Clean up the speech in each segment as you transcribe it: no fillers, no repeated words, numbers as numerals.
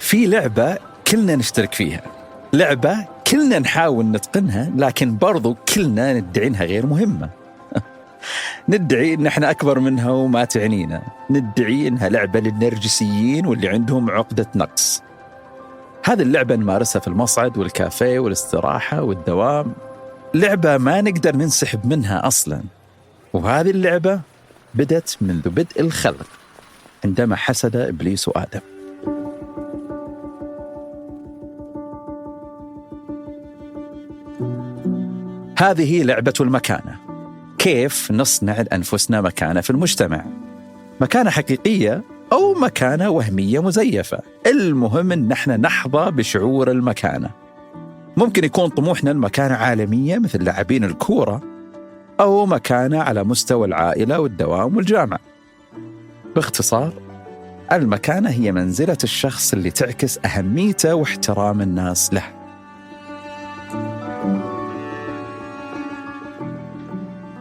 في لعبة كلنا نشترك فيها، لعبة كلنا نحاول نتقنها، لكن برضو كلنا ندعي إنها غير مهمة. ندعي إن إحنا أكبر منها وما تعنينا، ندعي إنها لعبة للنرجسيين واللي عندهم عقدة نقص. هذه اللعبة نمارسها في المصعد والكافيه والاستراحة والدوام، لعبة ما نقدر ننسحب منها أصلاً. وهذه اللعبة بدت منذ بدء الخلق عندما حسد إبليس آدم. هذه لعبة المكانة. كيف نصنع لأنفسنا مكانة في المجتمع، مكانة حقيقية أو مكانة وهمية مزيفة. المهم أن احنا نحظى بشعور المكانة. ممكن يكون طموحنا المكانة عالمية مثل لاعبين الكورة، أو مكانة على مستوى العائلة والدوام والجامعة. باختصار، المكانة هي منزلة الشخص اللي تعكس أهميته واحترام الناس له.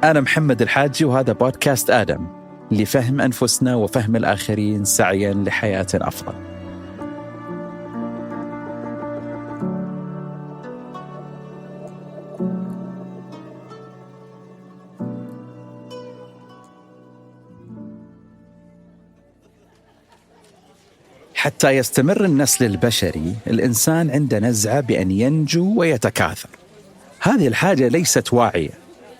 أنا محمد الحاجي، وهذا بودكاست آدم لفهم أنفسنا وفهم الآخرين سعياً لحياة أفضل. حتى يستمر النسل البشري، الإنسان عنده نزعة بأن ينجو ويتكاثر. هذه الحاجة ليست واعية،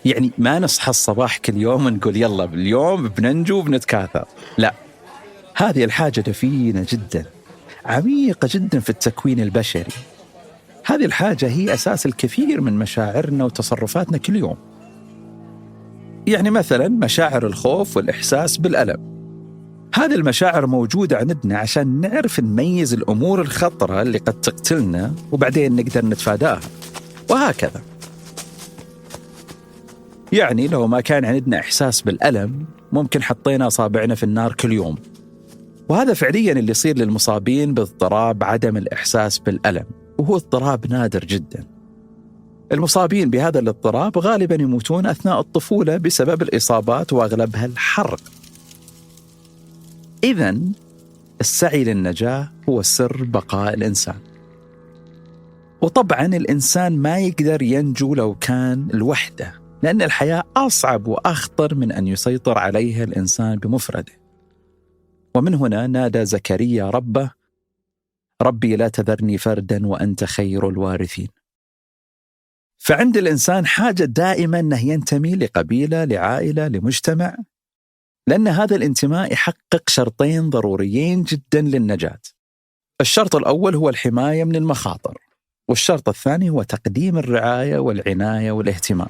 يعني ما نصحى الصباح كل يوم ونقول يلا باليوم بننجو وبنتكاثر. لا، هذه الحاجة دفينة جدا، عميقة جدا في التكوين البشري. هذه الحاجة هي أساس الكثير من مشاعرنا وتصرفاتنا كل يوم. يعني مثلا مشاعر الخوف والإحساس بالألم، هذه المشاعر موجودة عندنا عشان نعرف نميز الأمور الخطرة اللي قد تقتلنا وبعدين نقدر نتفاداها، وهكذا. يعني لو ما كان عندنا إحساس بالألم، ممكن حطينا أصابعنا في النار كل يوم. وهذا فعلياً اللي يصير للمصابين باضطراب عدم الإحساس بالألم، وهو اضطراب نادر جداً. المصابين بهذا الاضطراب غالباً يموتون أثناء الطفولة بسبب الإصابات، وأغلبها الحرق. إذن السعي للنجاة هو سر بقاء الإنسان. وطبعاً الإنسان ما يقدر ينجو لو كان لوحده، لأن الحياة أصعب وأخطر من أن يسيطر عليها الإنسان بمفرده. ومن هنا نادى زكريا ربه: ربي لا تذرني فردا وأنت خير الوارثين. فعند الإنسان حاجة دائما أنه ينتمي لقبيلة، لعائلة، لمجتمع، لأن هذا الانتماء يحقق شرطين ضروريين جدا للنجاة. الشرط الأول هو الحماية من المخاطر، والشرط الثاني هو تقديم الرعاية والعناية والاهتمام.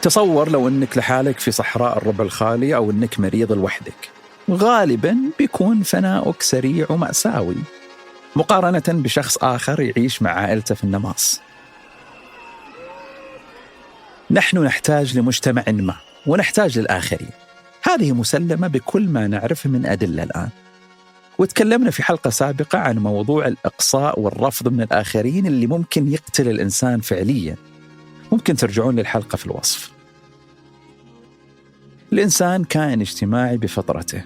تصور لو أنك لحالك في صحراء الربع الخالي، أو أنك مريض لوحدك، غالباً بيكون فناؤك سريع ومأساوي مقارنة بشخص آخر يعيش مع عائلته في النماص. نحن نحتاج لمجتمع ما، ونحتاج للآخرين. هذه مسلمة بكل ما نعرفه من أدلة الآن. وتكلمنا في حلقة سابقة عن موضوع الإقصاء والرفض من الآخرين اللي ممكن يقتل الإنسان فعلياً. ممكن ترجعون للحلقة في الوصف. الإنسان كائن اجتماعي بفطرته.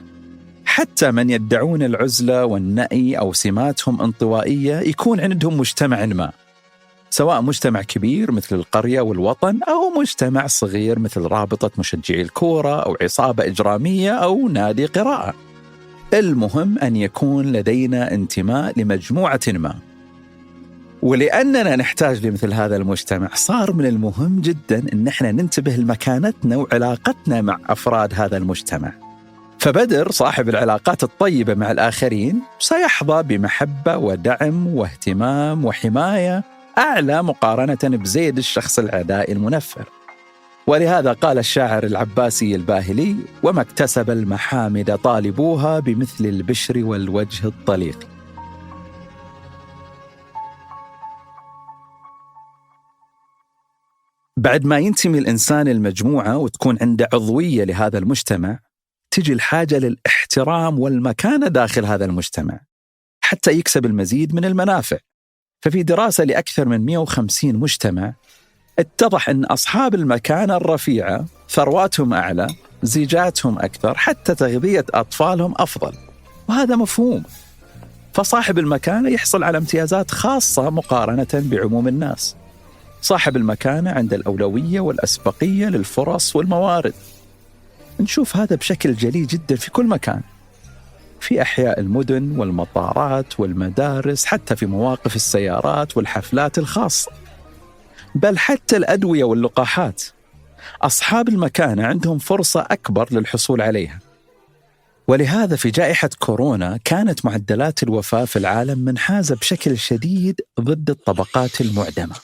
حتى من يدعون العزلة والنأي أو سماتهم انطوائية يكون عندهم مجتمع ما، سواء مجتمع كبير مثل القرية والوطن، أو مجتمع صغير مثل رابطة مشجعي الكورة، أو عصابة إجرامية، أو نادي قراءة. المهم أن يكون لدينا انتماء لمجموعة ما. ولأننا نحتاج لمثل هذا المجتمع، صار من المهم جدا أن احنا ننتبه لمكانتنا وعلاقتنا مع أفراد هذا المجتمع. فبدر صاحب العلاقات الطيبة مع الآخرين سيحظى بمحبة ودعم واهتمام وحماية أعلى مقارنة بزيد الشخص العدائي المنفر. ولهذا قال الشاعر العباسي الباهلي: وما اكتسب المحامد طالبوها بمثل البشر والوجه الطليق. بعد ما ينتمي الإنسان المجموعة وتكون عنده عضوية لهذا المجتمع، تجي الحاجة للاحترام والمكانة داخل هذا المجتمع حتى يكسب المزيد من المنافع. ففي دراسة لأكثر من 150 مجتمع، اتضح أن أصحاب المكانة الرفيعة ثرواتهم أعلى، زيجاتهم أكثر، حتى تغذية أطفالهم أفضل. وهذا مفهوم. فصاحب المكانة يحصل على امتيازات خاصة مقارنة بعموم الناس. صاحب المكانة عنده الأولوية والأسبقية للفرص والموارد. نشوف هذا بشكل جلي جدا في كل مكان، في أحياء المدن والمطارات والمدارس، حتى في مواقف السيارات والحفلات الخاصة، بل حتى الأدوية واللقاحات. أصحاب المكانة عندهم فرصة أكبر للحصول عليها. ولهذا في جائحة كورونا كانت معدلات الوفاة في العالم منحازة بشكل شديد ضد الطبقات المعدمة.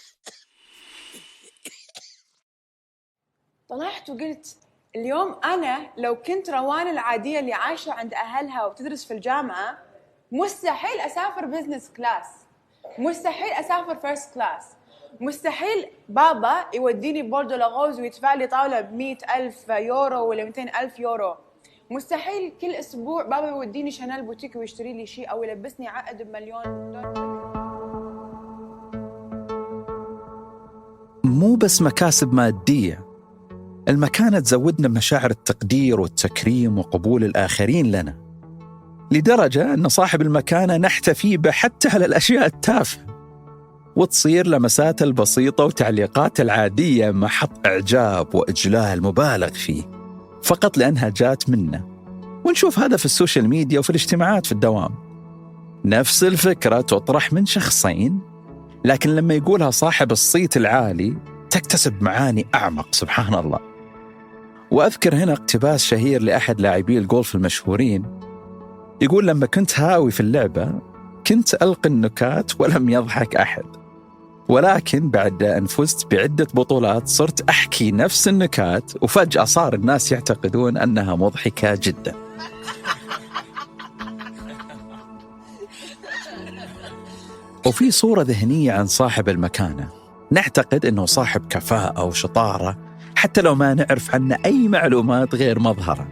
طلعت وقلت اليوم أنا لو كنت روان العادية اللي عايشة عند أهلها وتدرس في الجامعة، مستحيل أسافر بيزنس كلاس، مستحيل أسافر فيرست كلاس، مستحيل بابا يوديني بوردو لاغوز ويدفع لي طاولة ب100,000 يورو ولا 200,000 يورو، مستحيل كل أسبوع بابا يوديني شانيل بوتيك ويشتري لي شيء أو يلبسني عقد ب1,000,000. مو بس مكاسب مادية، المكانة تزودنا مشاعر التقدير والتكريم وقبول الآخرين لنا، لدرجة أن صاحب المكانة نحتفي به حتى على الأشياء التافهة، وتصير لمسات البسيطة وتعليقات العادية محط إعجاب وإجلال مبالغ فيه فقط لأنها جات منا. ونشوف هذا في السوشيال ميديا وفي الاجتماعات في الدوام. نفس الفكرة تطرح من شخصين، لكن لما يقولها صاحب الصيت العالي تكتسب معاني أعمق، سبحان الله. وأذكر هنا اقتباس شهير لأحد لاعبي الجولف المشهورين، يقول: لما كنت هاوي في اللعبة كنت ألقي النكات ولم يضحك أحد، ولكن بعد أن فزت بعدة بطولات صرت أحكي نفس النكات وفجأة صار الناس يعتقدون أنها مضحكة جدا. وفي صورة ذهنية عن صاحب المكانة، نعتقد أنه صاحب كفاءة وشطارة حتى لو ما نعرف عنه أي معلومات غير مظهرة.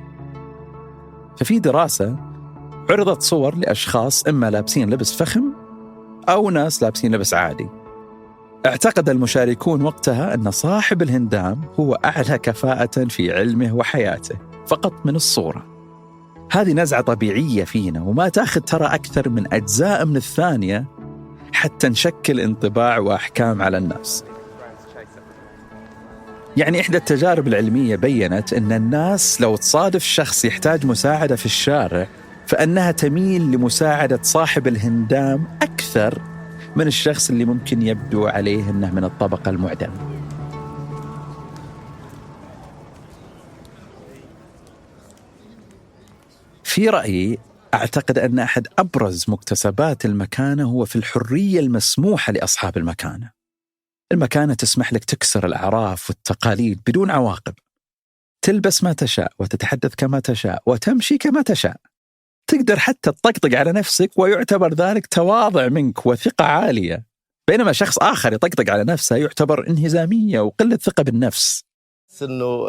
ففي دراسة عرضت صور لأشخاص إما لابسين لبس فخم أو ناس لابسين لبس عادي. اعتقد المشاركون وقتها أن صاحب الهندام هو أعلى كفاءة في علمه وحياته فقط من الصورة. هذه نزعة طبيعية فينا وما تأخذ ترى أكثر من أجزاء من الثانية حتى نشكل انطباع وأحكام على الناس. يعني إحدى التجارب العلمية بيّنت أن الناس لو تصادف شخص يحتاج مساعدة في الشارع فإنها تميل لمساعدة صاحب الهندام أكثر من الشخص اللي ممكن يبدو عليه أنه من الطبقة المعدمة. في رأيي أعتقد أن أحد أبرز مكتسبات المكانة هو في الحرية المسموحة لأصحاب المكانة. المكانة تسمح لك تكسر الأعراف والتقاليد بدون عواقب، تلبس ما تشاء وتتحدث كما تشاء وتمشي كما تشاء، تقدر حتى تطقطق على نفسك ويعتبر ذلك تواضع منك وثقة عالية، بينما شخص آخر يطقطق على نفسه يعتبر انهزامية وقلة ثقة بالنفس. إنه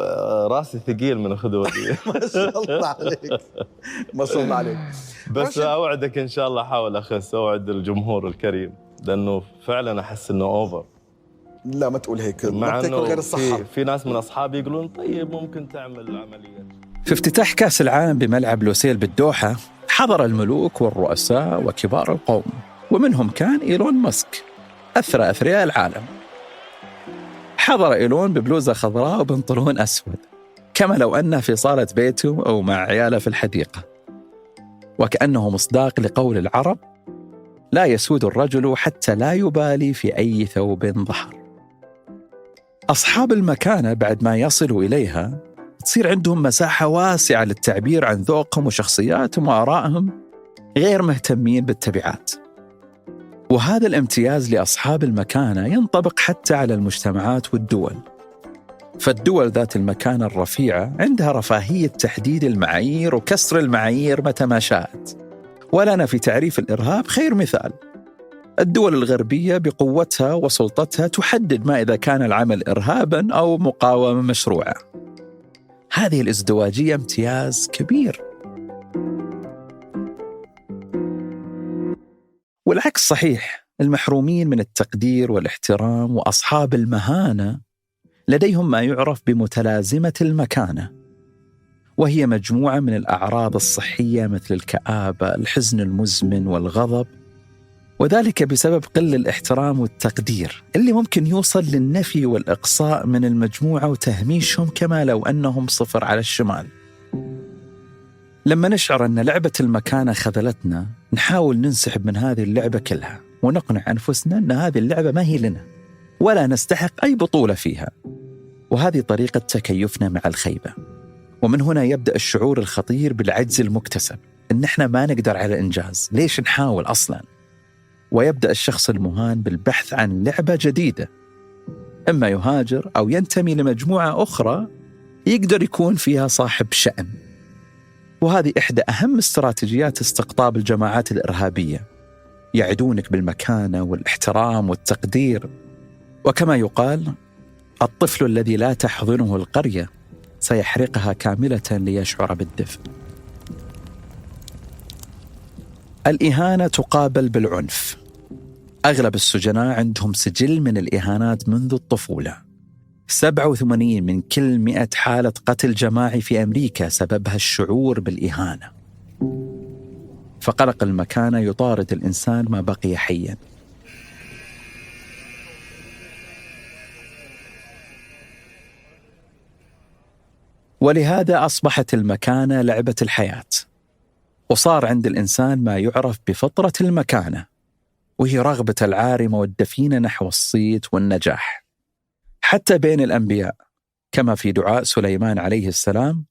راسي ثقيل من الخدوة دي. ما شاء الله عليك، ما شاء الله عليك. بس أوعدك إن شاء الله أحاول أخس، أوعد الجمهور الكريم، لأنه فعلا أحس إنه أوفر. لا ما تقول هيك، مع ما تاكل غير الصحة. في ناس من أصحابي يقولون طيب ممكن تعمل عملية. في افتتاح كأس العالم بملعب لوسيل بالدوحة حضر الملوك والرؤساء وكبار القوم، ومنهم كان إيلون ماسك أثرى أثرياء العالم. حضر إيلون ببلوزة خضراء وبنطلون أسود، كما لو أنه في صالة بيته أو مع عياله في الحديقة، وكأنه مصداق لقول العرب: لا يسود الرجل حتى لا يبالي في أي ثوب ظهر. أصحاب المكانة بعد ما يصلوا إليها تصير عندهم مساحة واسعة للتعبير عن ذوقهم وشخصياتهم وآرائهم، غير مهتمين بالتبعات. وهذا الامتياز لأصحاب المكانة ينطبق حتى على المجتمعات والدول. فالدول ذات المكانة الرفيعة عندها رفاهية تحديد المعايير وكسر المعايير متى ما شاءت. ولنا في تعريف الإرهاب خير مثال. الدول الغربية بقوتها وسلطتها تحدد ما إذا كان العمل إرهاباً أو مقاومة مشروعة. هذه الازدواجية امتياز كبير. والعكس صحيح، المحرومين من التقدير والاحترام وأصحاب المهانة لديهم ما يعرف بمتلازمة المكانة، وهي مجموعة من الأعراض الصحية مثل الكآبة، الحزن المزمن والغضب، وذلك بسبب قل الاحترام والتقدير اللي ممكن يوصل للنفي والإقصاء من المجموعة وتهميشهم كما لو أنهم صفر على الشمال. لما نشعر أن لعبة المكانة خذلتنا نحاول ننسحب من هذه اللعبة كلها ونقنع أنفسنا أن هذه اللعبة ما هي لنا ولا نستحق أي بطولة فيها، وهذه طريقة تكيفنا مع الخيبة. ومن هنا يبدأ الشعور الخطير بالعجز المكتسب، إن إحنا ما نقدر على الإنجاز، ليش نحاول أصلاً؟ ويبدأ الشخص المهان بالبحث عن لعبة جديدة، إما يهاجر أو ينتمي لمجموعة أخرى يقدر يكون فيها صاحب شأن. وهذه إحدى أهم استراتيجيات استقطاب الجماعات الإرهابية، يعدونك بالمكانة والاحترام والتقدير. وكما يقال: الطفل الذي لا تحضنه القرية سيحرقها كاملة ليشعر بالدفء. الإهانة تقابل بالعنف. أغلب السجناء عندهم سجل من الإهانات منذ الطفولة. 87 من كل 100 حالة قتل جماعي في أمريكا سببها الشعور بالإهانة. فقلق المكانة يطارد الإنسان ما بقي حياً. ولهذا أصبحت المكانة لعبة الحياة، وصار عند الإنسان ما يعرف بفطرة المكانة، وهي رغبة العارمة والدفينة نحو الصيت والنجاح. حتى بين الأنبياء، كما في دعاء سليمان عليه السلام: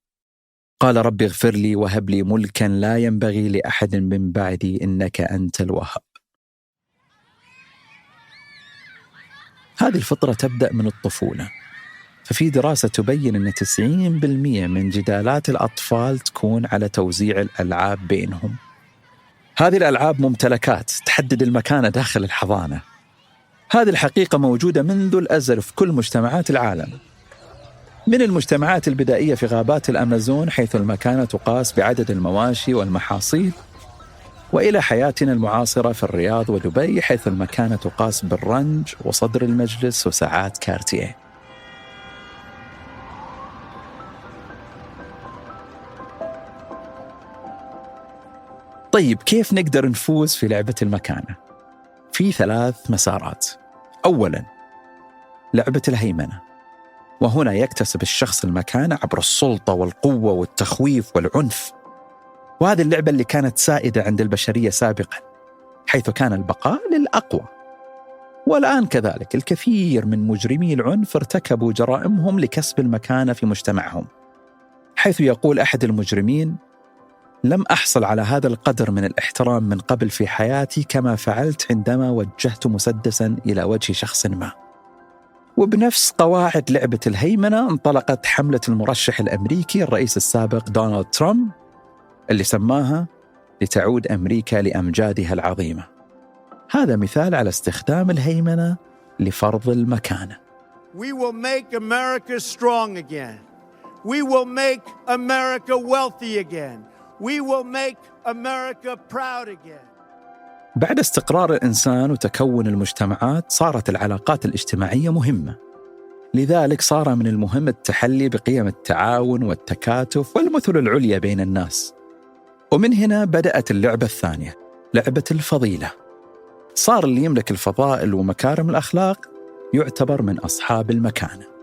قال رب اغفر لي وهب لي ملكا لا ينبغي لأحد من بعدي إنك أنت الوهاب. هذه الفطرة تبدأ من الطفولة. ففي دراسة تبين أن 90% من جدالات الأطفال تكون على توزيع الألعاب بينهم. هذه الألعاب ممتلكات تحدد المكانة داخل الحضانة. هذه الحقيقة موجودة منذ الأزل في كل مجتمعات العالم، من المجتمعات البدائية في غابات الأمازون حيث المكانة تقاس بعدد المواشي والمحاصيل، وإلى حياتنا المعاصرة في الرياض ودبي حيث المكانة تقاس بالرنج وصدر المجلس وساعات كارتيه. طيب كيف نقدر نفوز في لعبة المكانة؟ في 3 مسارات. أولاً، لعبة الهيمنة، وهنا يكتسب الشخص المكانة عبر السلطة والقوة والتخويف والعنف. وهذه اللعبة اللي كانت سائدة عند البشرية سابقاً، حيث كان البقاء للأقوى. والآن كذلك الكثير من مجرمي العنف ارتكبوا جرائمهم لكسب المكانة في مجتمعهم، حيث يقول أحد المجرمين: لم أحصل على هذا القدر من الاحترام من قبل في حياتي كما فعلت عندما وجهت مسدساً إلى وجه شخص ما. وبنفس قواعد لعبة الهيمنة انطلقت حملة المرشح الأمريكي الرئيس السابق دونالد ترامب، اللي سماها لتعود أمريكا لأمجادها العظيمة. هذا مثال على استخدام الهيمنة لفرض المكانة. We will make America strong again. We will make America wealthy again. We will make America proud again. بعد استقرار الإنسان وتكون المجتمعات صارت العلاقات الاجتماعية مهمة، لذلك صار من المهم التحلي بقيم التعاون والتكاتف والمثل العليا بين الناس. ومن هنا بدأت اللعبة الثانية، لعبة الفضيلة. صار اللي يملك الفضائل ومكارم الأخلاق يعتبر من أصحاب المكانة.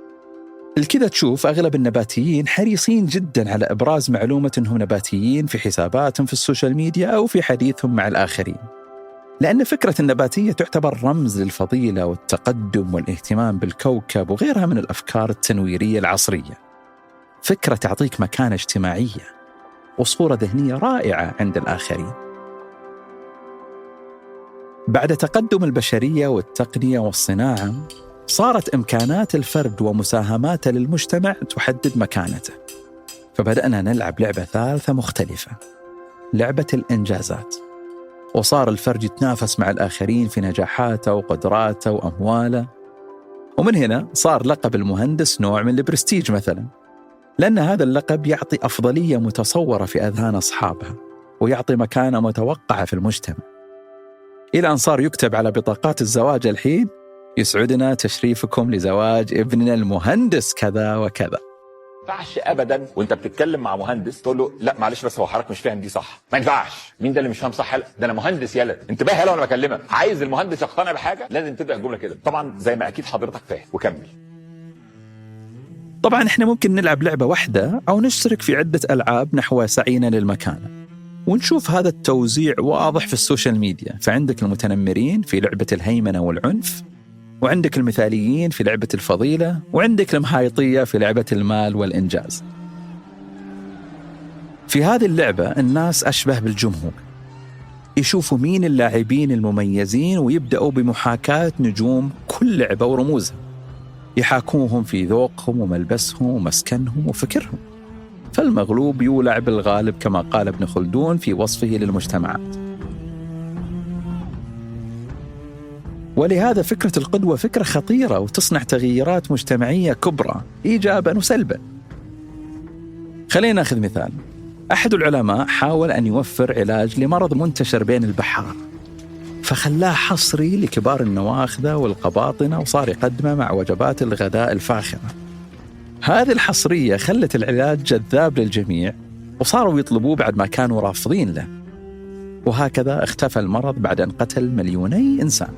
الكذا تشوف أغلب النباتيين حريصين جدا على إبراز معلومة أنهم نباتيين في حساباتهم في السوشيال ميديا أو في حديثهم مع الآخرين، لأن فكرة النباتية تعتبر رمز للفضيلة والتقدم والاهتمام بالكوكب وغيرها من الأفكار التنويرية العصرية. فكرة تعطيك مكانة اجتماعية وصورة ذهنية رائعة عند الآخرين. بعد تقدم البشرية والتقنية والصناعة صارت إمكانات الفرد ومساهماته للمجتمع تحدد مكانته، فبدأنا نلعب لعبة ثالثة مختلفة، لعبة الإنجازات. وصار الفرد يتنافس مع الآخرين في نجاحاته وقدراته وأمواله. ومن هنا صار لقب المهندس نوع من البرستيج مثلا، لأن هذا اللقب يعطي أفضلية متصورة في أذهان أصحابها ويعطي مكانة متوقعة في المجتمع، إلى أن صار يكتب على بطاقات الزواج الحين: يسعدنا تشريفكم لزواج ابننا المهندس كذا وكذا. ينفعش ابدا وانت بتتكلم مع مهندس تقول له لا معلش بس هو حضرتك مش فاهم دي صح. ما ينفعش. مين ده اللي مش فاهم صح؟ ده انا مهندس يالا، انتبه يالا وانا بكلمك. عايز المهندس يقتنع بحاجه لازم تبدا الجمله كده. طبعا زي ما اكيد حضرتك فاهم. وكمل. طبعا احنا ممكن نلعب لعبة واحدة أو نشترك في عدة ألعاب نحو سعينا للمكانة، ونشوف هذا التوزيع واضح في السوشيال ميديا. فعندك المتنمرين في لعبة الهيمنة والعنف، وعندك المثاليين في لعبة الفضيلة، وعندك المحايطية في لعبة المال والإنجاز. في هذه اللعبة الناس أشبه بالجمهور، يشوفوا مين اللاعبين المميزين ويبدأوا بمحاكاة نجوم كل لعبة ورموزها، يحاكوهم في ذوقهم وملبسهم ومسكنهم وفكرهم. فالمغلوب يولع بالغالب كما قال ابن خلدون في وصفه للمجتمعات. ولهذا فكرة القدوة فكرة خطيرة وتصنع تغييرات مجتمعية كبرى إيجابا وسلبا. خلينا ناخذ مثال. أحد العلماء حاول أن يوفر علاج لمرض منتشر بين البحار، فخلاه حصري لكبار النواخذة والقباطنة وصار يقدمه مع وجبات الغداء الفاخرة. هذه الحصرية خلت العلاج جذاب للجميع وصاروا يطلبوه بعد ما كانوا رافضين له. وهكذا اختفى المرض بعد أن قتل مليوني إنسان.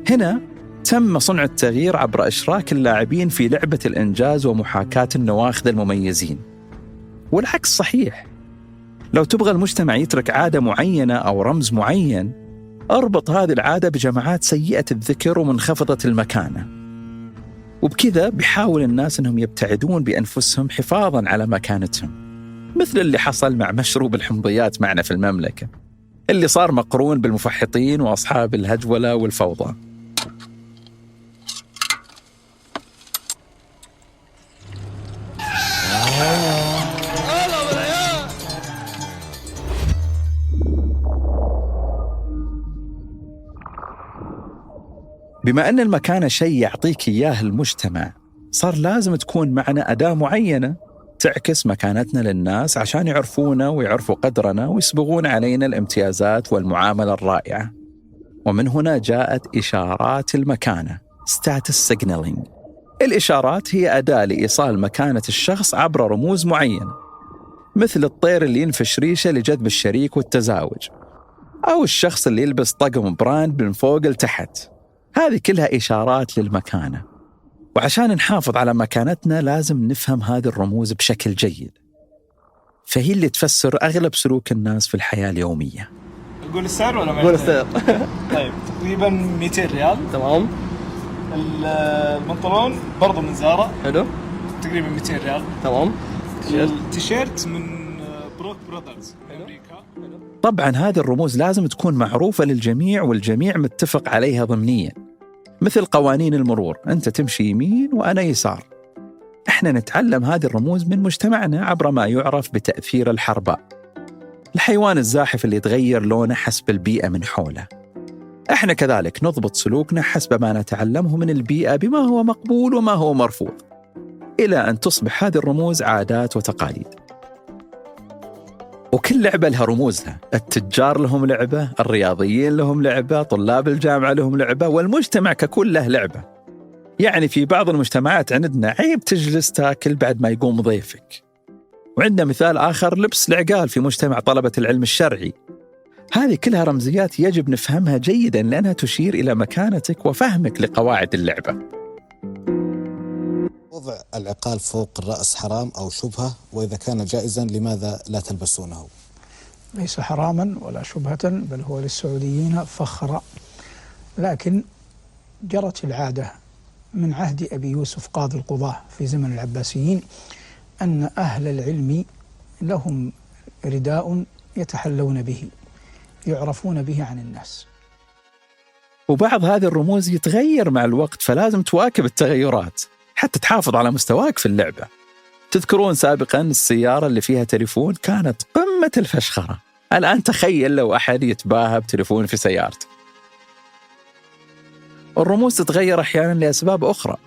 هنا تم صنع التغيير عبر إشراك اللاعبين في لعبة الإنجاز ومحاكاة النواخذ المميزين. والعكس صحيح. لو تبغى المجتمع يترك عادة معينة أو رمز معين، اربط هذه العادة بجماعات سيئة الذكر ومنخفضة المكانة، وبكذا بيحاول الناس أنهم يبتعدون بأنفسهم حفاظاً على مكانتهم، مثل اللي حصل مع مشروب الحمضيات معنا في المملكة، اللي صار مقرون بالمفحطين وأصحاب الهجولة والفوضى. بما أن المكانة شيء يعطيك إياه المجتمع، صار لازم تكون معنا أداة معينة تعكس مكانتنا للناس عشان يعرفونا ويعرفوا قدرنا ويسبغون علينا الامتيازات والمعاملة الرائعة. ومن هنا جاءت إشارات المكانة status signaling. الإشارات هي أداة لإيصال مكانة الشخص عبر رموز معينة، مثل الطير اللي ينفش ريشة لجذب الشريك والتزاوج، أو الشخص اللي يلبس طقم براند من فوق لتحت. هذه كلها إشارات للمكانة. وعشان نحافظ على مكانتنا لازم نفهم هذه الرموز بشكل جيد، فهي اللي تفسر أغلب سلوك الناس في الحياة اليومية. قول السعر ولا ما قول السعر. طيب تقريبا 200 ريال. تمام. البنطلون برضو من زارا. حلو. تقريبا 200 ريال. تمام. التيشيرت من بروك براذرز أمريكا. طبعا هذه الرموز لازم تكون معروفة للجميع والجميع متفق عليها ضمنيا، مثل قوانين المرور، أنت تمشي يمين وأنا يسار. إحنا نتعلم هذه الرموز من مجتمعنا عبر ما يعرف بتأثير الحرباء، الحيوان الزاحف اللي يتغير لونه حسب البيئة من حوله. إحنا كذلك نضبط سلوكنا حسب ما نتعلمه من البيئة بما هو مقبول وما هو مرفوض، إلى أن تصبح هذه الرموز عادات وتقاليد. وكل لعبة لها رموزها، التجار لهم لعبة، الرياضيين لهم لعبة، طلاب الجامعة لهم لعبة، والمجتمع ككل له لعبة. يعني في بعض المجتمعات عندنا عيب تجلس تاكل بعد ما يقوم ضيفك. وعندنا مثال آخر لبس العقال في مجتمع طلبة العلم الشرعي. هذه كلها رمزيات يجب نفهمها جيدا لأنها تشير إلى مكانتك وفهمك لقواعد اللعبة. وضع العقال فوق الرأس حرام أو شبهة؟ وإذا كان جائزا لماذا لا تلبسونه؟ ليس حراما ولا شبهة، بل هو للسعوديين فخرا. لكن جرت العادة من عهد أبي يوسف قاضي القضاة في زمن العباسيين أن أهل العلم لهم رداء يتحلون به يعرفون به عن الناس. وبعض هذه الرموز يتغير مع الوقت، فلازم تواكب التغيرات حتى تحافظ على مستواك في اللعبة. تذكرون سابقا السيارة اللي فيها تليفون كانت قمة الفشخرة، الآن تخيل لو أحد يتباهى بتليفون في سيارته. الرموز تتغير أحيانا لأسباب أخرى.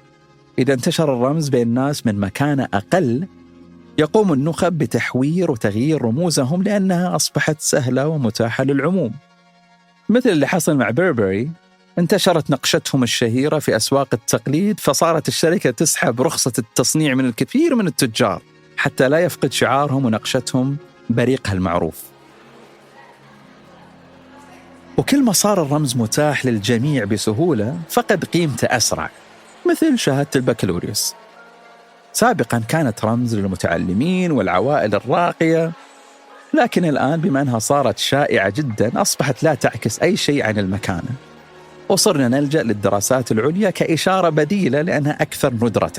إذا انتشر الرمز بين الناس من مكانة أقل، يقوم النخب بتحوير وتغيير رموزهم لأنها أصبحت سهلة ومتاحة للعموم، مثل اللي حصل مع بيربري انتشرت نقشتهم الشهيرة في أسواق التقليد، فصارت الشركة تسحب رخصة التصنيع من الكثير من التجار حتى لا يفقد شعارهم ونقشتهم بريقها المعروف. وكل ما صار الرمز متاح للجميع بسهولة فقد قيمته أسرع، مثل شهادة البكالوريوس. سابقاً كانت رمز للمتعلمين والعوائل الراقية، لكن الآن بما أنها صارت شائعة جداً أصبحت لا تعكس أي شيء عن المكانة، وصرنا نلجأ للدراسات العليا كإشارة بديلة لأنها أكثر ندرة.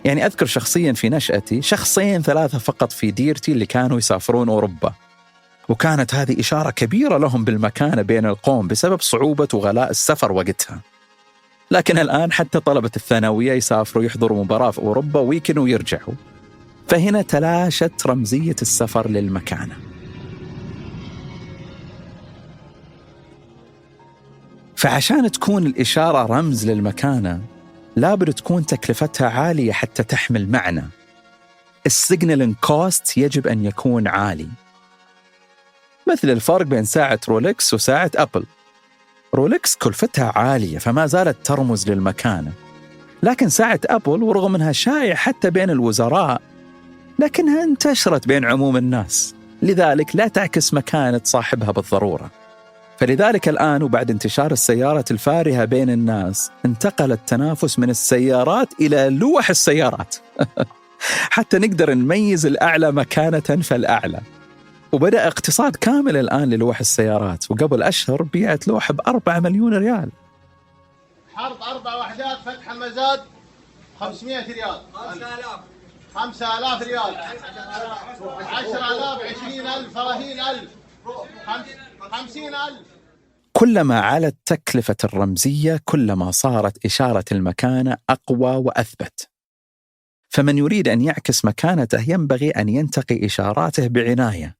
يعني أذكر شخصياً في نشأتي 2-3 فقط في ديرتي اللي كانوا يسافرون أوروبا، وكانت هذه إشارة كبيرة لهم بالمكانة بين القوم بسبب صعوبة وغلاء السفر وقتها. لكن الآن حتى طلبة الثانوية يسافروا يحضروا مباراة في أوروبا ويكنوا ويرجعوا، فهنا تلاشت رمزية السفر للمكانة. فعشان تكون الإشارة رمز للمكانة لابد تكون تكلفتها عالية حتى تحمل معنى. السيجنالينج كوست يجب أن يكون عالي، مثل الفرق بين ساعة رولكس وساعة أبل. رولكس كلفتها عالية فما زالت ترمز للمكانة، لكن ساعة أبل ورغم أنها شائعة حتى بين الوزراء لكنها انتشرت بين عموم الناس، لذلك لا تعكس مكانة صاحبها بالضرورة. فلذلك الآن وبعد انتشار السيارات الفارهة بين الناس انتقل التنافس من السيارات إلى لوح السيارات حتى نقدر نميز الأعلى مكانة فالأعلى. وبدأ اقتصاد كامل الآن للوح السيارات، وقبل أشهر بيعت لوح ب4 مليون ريال. حرب 4 وحدات فتح مزاد 500 ريال، 5000 ريال، 10,000، 20,000، 30,000، 50,000. كلما علت تكلفة الرمزية كلما صارت إشارة المكانة أقوى وأثبت. فمن يريد أن يعكس مكانته ينبغي أن ينتقي إشاراته بعناية،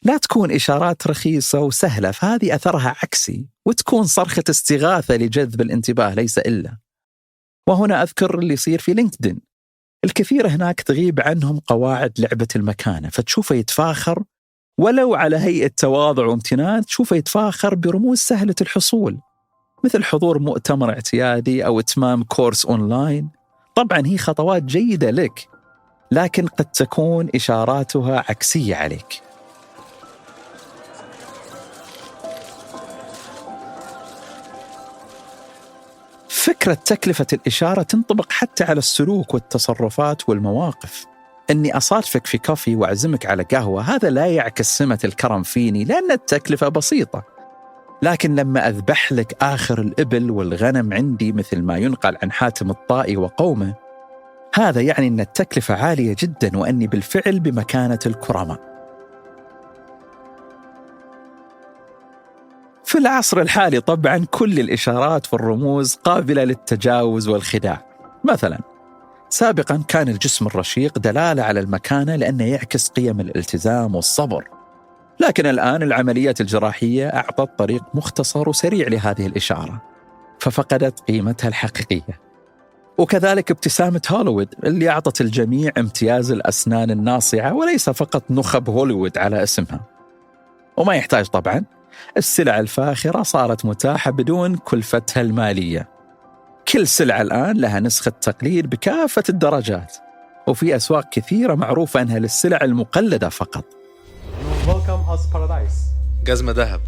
لا تكون إشارات رخيصة وسهلة فهذه أثرها عكسي وتكون صرخة استغاثة لجذب الانتباه ليس إلا. وهنا أذكر اللي يصير في لينكدين، الكثير هناك تغيب عنهم قواعد لعبة المكانة، فتشوفه يتفاخر ولو على هيئة تواضع وامتنان، تشوفه يتفاخر برموز سهلة الحصول مثل حضور مؤتمر اعتيادي أو إتمام كورس أونلاين. طبعا هي خطوات جيدة لك، لكن قد تكون إشاراتها عكسية عليك. فكرة تكلفة الإشارة تنطبق حتى على السلوك والتصرفات والمواقف. أني أصادفك في كافي وأعزمك على قهوة هذا لا يعكس سمة الكرم فيني لأن التكلفة بسيطة، لكن لما أذبح لك آخر الإبل والغنم عندي مثل ما ينقل عن حاتم الطائي وقومه، هذا يعني أن التكلفة عالية جدا وأني بالفعل بمكانة الكرماء. في العصر الحالي طبعا كل الإشارات والرموز قابلة للتجاوز والخداع. مثلا سابقا كان الجسم الرشيق دلالة على المكانة لأنه يعكس قيم الالتزام والصبر، لكن الآن العمليات الجراحية أعطت طريق مختصر وسريع لهذه الإشارة ففقدت قيمتها الحقيقية. وكذلك ابتسامة هوليوود اللي أعطت الجميع امتياز الأسنان الناصعة وليس فقط نخب هوليوود على اسمها. وما يحتاج طبعا، السلع الفاخرة صارت متاحة بدون كلفتها المالية. كل سلعة الآن لها نسخة تقليد بكافة الدرجات، وفي أسواق كثيرة معروفة أنها للسلع المقلدة فقط. Welcome us paradise. جزمة ذهب،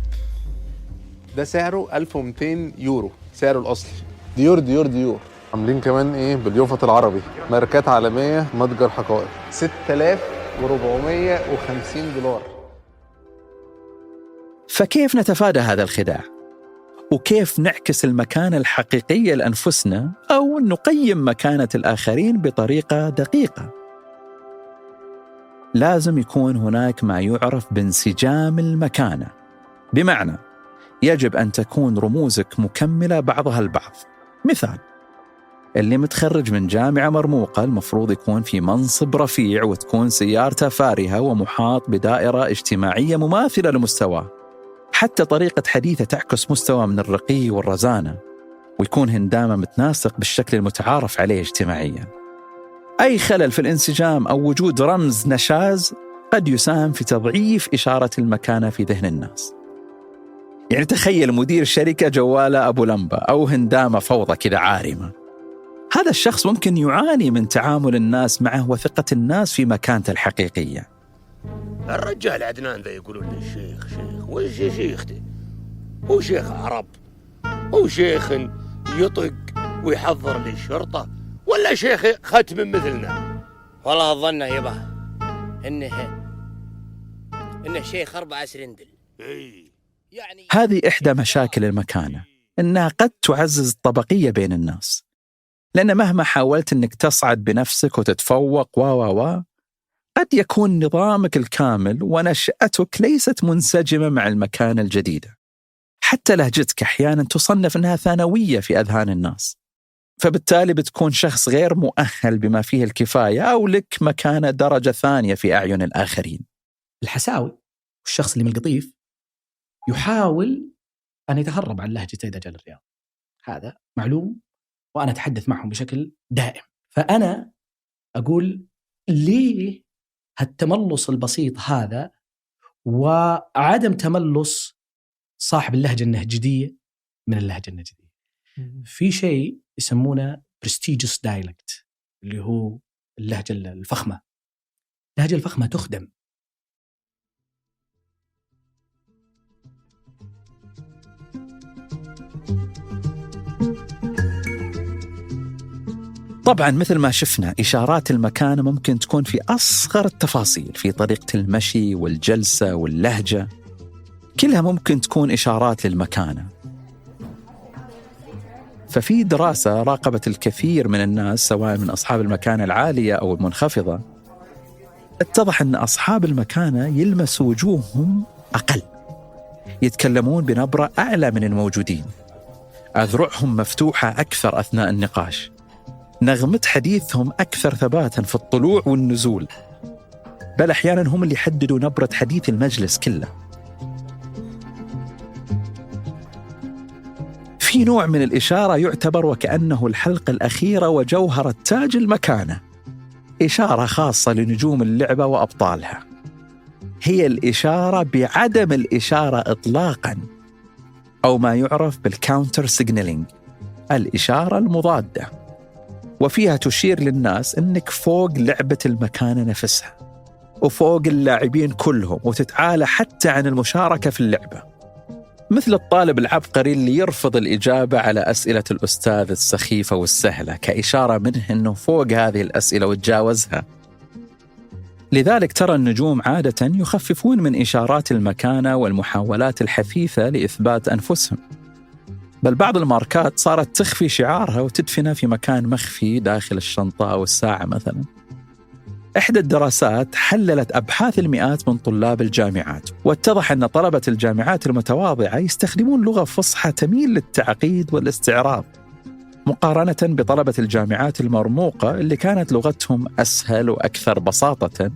ده سعره 1200 يورو سعره الأصلي. ديور عاملين كمان إيه باليوفط العربي، ماركات عالمية، متجر حقائق، 6450 دولار. فكيف نتفادى هذا الخداع؟ وكيف نعكس المكانة الحقيقية لأنفسنا أو نقيم مكانة الآخرين بطريقة دقيقة؟ لازم يكون هناك ما يعرف بانسجام المكانة، بمعنى يجب أن تكون رموزك مكملة بعضها البعض. مثال، اللي متخرج من جامعة مرموقة المفروض يكون في منصب رفيع وتكون سيارته فارهة ومحاط بدائرة اجتماعية مماثلة لمستواه، حتى طريقة حديثه تعكس مستوى من الرقي والرزانة، ويكون هندامه متناسق بالشكل المتعارف عليه اجتماعيا. أي خلل في الانسجام أو وجود رمز نشاز قد يساهم في تضعيف إشارة المكانة في ذهن الناس. يعني تخيل مدير شركة جوالة أبو لمبة أو هندامة فوضى كذا عارمة. هذا الشخص ممكن يعاني من تعامل الناس معه وثقة الناس في مكانته الحقيقية. الرجال عدنان ذا يقولون لي شيخ وش شيخ ده؟ هو شيخ عرب؟ هو شيخ يطق ويحضر للشرطة ولا شيخ ختم مثلنا؟ والله الظن يبا إنه شيخ 4 سرندل. يعني هذه إحدى مشاكل المكانة، إنها قد تعزز الطبقية بين الناس، لأن مهما حاولت إنك تصعد بنفسك وتتفوق قد يكون نظامك الكامل ونشأتك ليست منسجمة مع المكانة الجديدة. حتى لهجتك أحيانا تصنف أنها ثانوية في أذهان الناس، فبالتالي بتكون شخص غير مؤهل بما فيه الكفاية أو لك مكانة درجة ثانية في أعين الآخرين. الحساوي والشخص اللي من القطيف يحاول أن يتهرب عن لهجته إذا جاء الرياض، هذا معلوم وأنا أتحدث معهم بشكل دائم. فأنا أقول ليه هالتملص البسيط هذا وعدم تملص صاحب اللهجة النهجدية من اللهجة النجدية؟ في شيء يسمونه prestigious dialect اللي هو اللهجة الفخمة. اللهجة الفخمة تخدم. طبعا مثل ما شفنا إشارات المكانة ممكن تكون في أصغر التفاصيل، في طريقة المشي والجلسة واللهجة، كلها ممكن تكون إشارات للمكانة. ففي دراسة راقبت الكثير من الناس سواء من أصحاب المكانة العالية أو المنخفضة، اتضح أن أصحاب المكانة يلمس وجوههم أقل، يتكلمون بنبرة أعلى من الموجودين، أذرعهم مفتوحة أكثر أثناء النقاش، نغمة حديثهم أكثر ثباتا في الطلوع والنزول، بل أحيانا هم اللي يحددوا نبرة حديث المجلس كله. في نوع من الإشارة يعتبر وكأنه الحلقة الأخيرة وجوهرة تاج المكانة، إشارة خاصة لنجوم اللعبة وأبطالها، هي الإشارة بعدم الإشارة إطلاقا، أو ما يعرف بالكاونتر سيجنالينج، الإشارة المضادة، وفيها تشير للناس أنك فوق لعبة المكانة نفسها وفوق اللاعبين كلهم، وتتعالى حتى عن المشاركة في اللعبة، مثل الطالب العبقري اللي يرفض الإجابة على أسئلة الأستاذ السخيفة والسهلة كإشارة منه أنه فوق هذه الأسئلة وتجاوزها. لذلك ترى النجوم عادة يخففون من إشارات المكانة والمحاولات الحثيثة لإثبات أنفسهم، بل بعض الماركات صارت تخفي شعارها وتدفنها في مكان مخفي داخل الشنطة أو الساعة مثلا. إحدى الدراسات حللت أبحاث المئات من طلاب الجامعات، واتضح أن طلبة الجامعات المتواضعة يستخدمون لغة فصحى تميل للتعقيد والاستعراض، مقارنة بطلبة الجامعات المرموقة اللي كانت لغتهم أسهل وأكثر بساطة،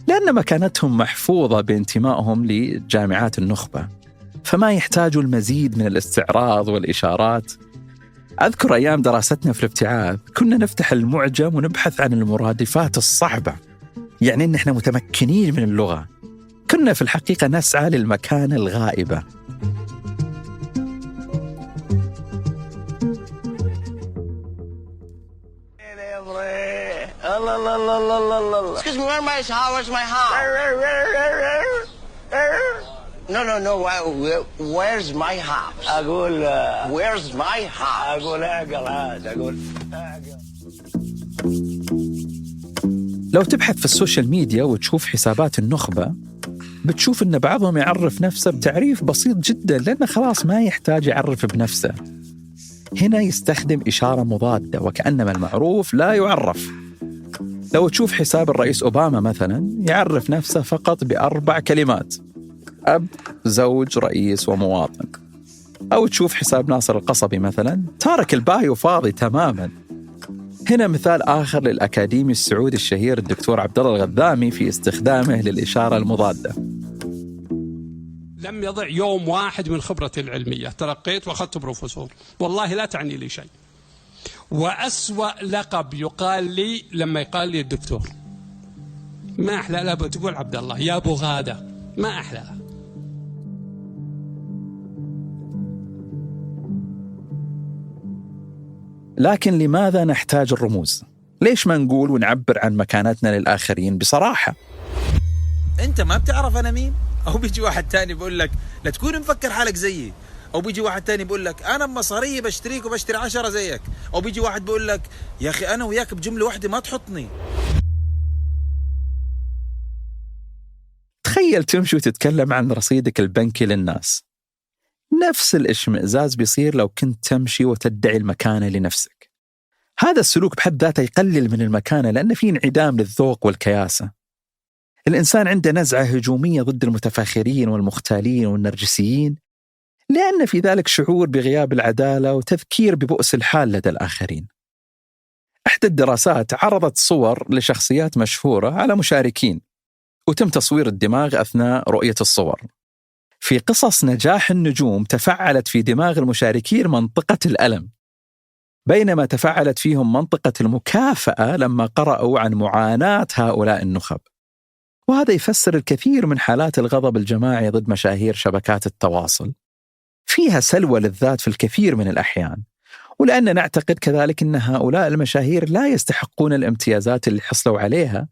لأن مكانتهم محفوظة بانتمائهم لجامعات النخبة، فما يحتاجوا المزيد من الاستعراض والإشارات. أذكر أيام دراستنا في الابتعاث كنا نفتح المعجم ونبحث عن المرادفات الصعبة، يعني إن إحنا متمكنين من اللغة، كنا في الحقيقة نسعى للمكانة الغائبة. Excuse me, where's my house? No. Where's my house? أقول where's my house? أقول أقول. لو تبحث في السوشيال ميديا وتشوف حسابات النخبة بتشوف أن بعضهم يعرف نفسه بتعريف بسيط جدا، لأنه خلاص ما يحتاج يعرف بنفسه. هنا يستخدم إشارة مضادة وكأنما المعروف لا يعرف. لو تشوف حساب الرئيس أوباما مثلا يعرف نفسه فقط ب4 كلمات: أب، زوج، رئيس، ومواطن. أو تشوف حساب ناصر القصبي مثلا تارك البايو فاضي تماما. هنا مثال آخر للأكاديمي السعودي الشهير الدكتور عبد الله الغذامي في استخدامه للإشارة المضادة. لم يضع يوم واحد من خبرتي العلمية، ترقيت وأخذت بروفيسور، والله لا تعني لي شيء. وأسوأ لقب يقال لي لما يقال لي الدكتور، ما أحلى لا تقول عبد الله يا أبو غادة، ما أحلى. لكن لماذا نحتاج الرموز؟ ليش ما نقول ونعبر عن مكانتنا للآخرين بصراحة؟ أنت ما بتعرف أنا مين؟ أو بيجي واحد تاني بيقول لك لا تكون مفكر حالك زيي، أو بيجي واحد تاني بيقول لك أنا بمصاري بشتريك وبشتري 10 زيك، أو بيجي واحد بيقول لك يا أخي أنا وياك بجملة واحدة ما تحطني. تخيل تمشي وتتكلم عن رصيدك البنكي للناس. نفس الاشمئزاز بيصير لو كنت تمشي وتدعي المكانة لنفسك. هذا السلوك بحد ذاته يقلل من المكانة، لأن فيه انعدام للذوق والكياسة. الإنسان عنده نزعة هجومية ضد المتفاخرين والمختالين والنرجسيين، لأن في ذلك شعور بغياب العدالة وتذكير ببؤس الحال لدى الآخرين. إحدى الدراسات عرضت صور لشخصيات مشهورة على مشاركين، وتم تصوير الدماغ أثناء رؤية الصور. في قصص نجاح النجوم تفعلت في دماغ المشاركين منطقة الألم، بينما تفعلت فيهم منطقة المكافأة لما قرأوا عن معاناة هؤلاء النخب. وهذا يفسر الكثير من حالات الغضب الجماعي ضد مشاهير شبكات التواصل. فيها سلوى للذات في الكثير من الأحيان، ولأن نعتقد كذلك أن هؤلاء المشاهير لا يستحقون الامتيازات اللي حصلوا عليها،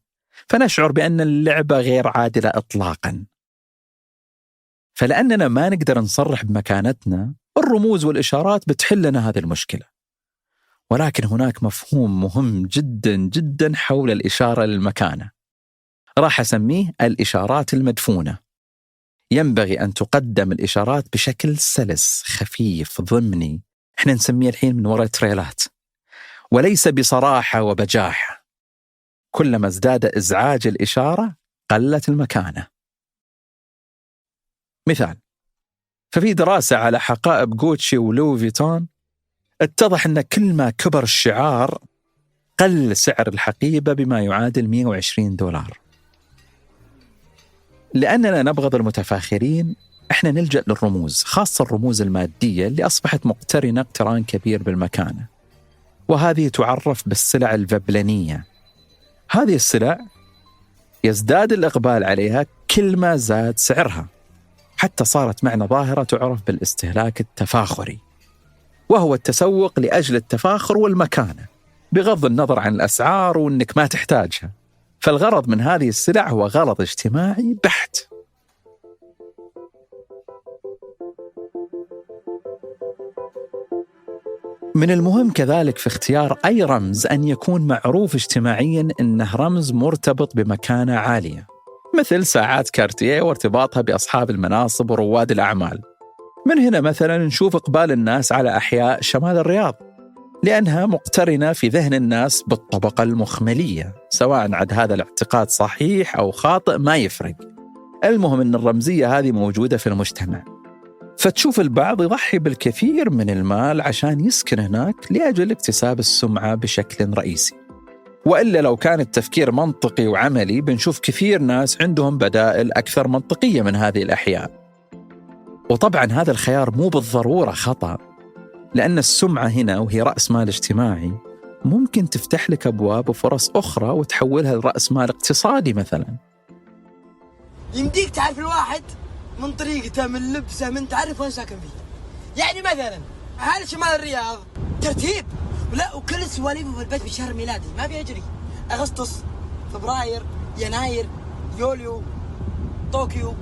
فنشعر بأن اللعبة غير عادلة إطلاقاً. فلأننا ما نقدر نصرح بمكانتنا، الرموز والإشارات بتحل لنا هذه المشكلة. ولكن هناك مفهوم مهم جداً جداً حول الإشارة للمكانة، راح أسميه الإشارات المدفونة. ينبغي أن تقدم الإشارات بشكل سلس خفيف ضمني، إحنا نسميه الحين من وراء تريلات، وليس بصراحة وبجاحة. كلما ازداد إزعاج الإشارة قلت المكانة. مثال، ففي دراسة على حقائب غوتشي ولو فيتون اتضح أن كل ما كبر الشعار قل سعر الحقيبة بما يعادل $120. لأننا نبغض المتفاخرين، احنا نلجأ للرموز، خاصة الرموز المادية اللي أصبحت مقترنة اقتران كبير بالمكانة، وهذه تعرف بالسلع الفبلنية. هذه السلع يزداد الإقبال عليها كل ما زاد سعرها، حتى صارت معنا ظاهرة تعرف بالاستهلاك التفاخري، وهو التسوق لأجل التفاخر والمكانة بغض النظر عن الأسعار وأنك ما تحتاجها. فالغرض من هذه السلع هو غرض اجتماعي بحت. من المهم كذلك في اختيار أي رمز أن يكون معروف اجتماعياً أنه رمز مرتبط بمكانة عالية، مثل ساعات كارتيه وارتباطها بأصحاب المناصب ورواد الأعمال. من هنا مثلاً نشوف إقبال الناس على أحياء شمال الرياض، لأنها مقترنة في ذهن الناس بالطبقة المخملية، سواء عاد هذا الاعتقاد صحيح أو خاطئ ما يفرق، المهم أن الرمزية هذه موجودة في المجتمع. فتشوف البعض يضحي بالكثير من المال عشان يسكن هناك لأجل اكتساب السمعة بشكل رئيسي. وإلا لو كان التفكير منطقي وعملي بنشوف كثير ناس عندهم بدائل أكثر منطقية من هذه الأحياء. وطبعا هذا الخيار مو بالضرورة خطأ، لأن السمعة هنا وهي رأس مال اجتماعي ممكن تفتح لك أبواب وفرص أخرى وتحولها لرأس مال اقتصادي. مثلا يمديك تعرف الواحد من طريقته، من لبسه، من تعرف وين ساكن فيه. يعني مثلا أهل شمال الرياض ترتيب، ولا وكل سواليفه في البيت بشهر ميلادي ما بيجري. أغسطس، فبراير، يناير، يوليو، طوكيو،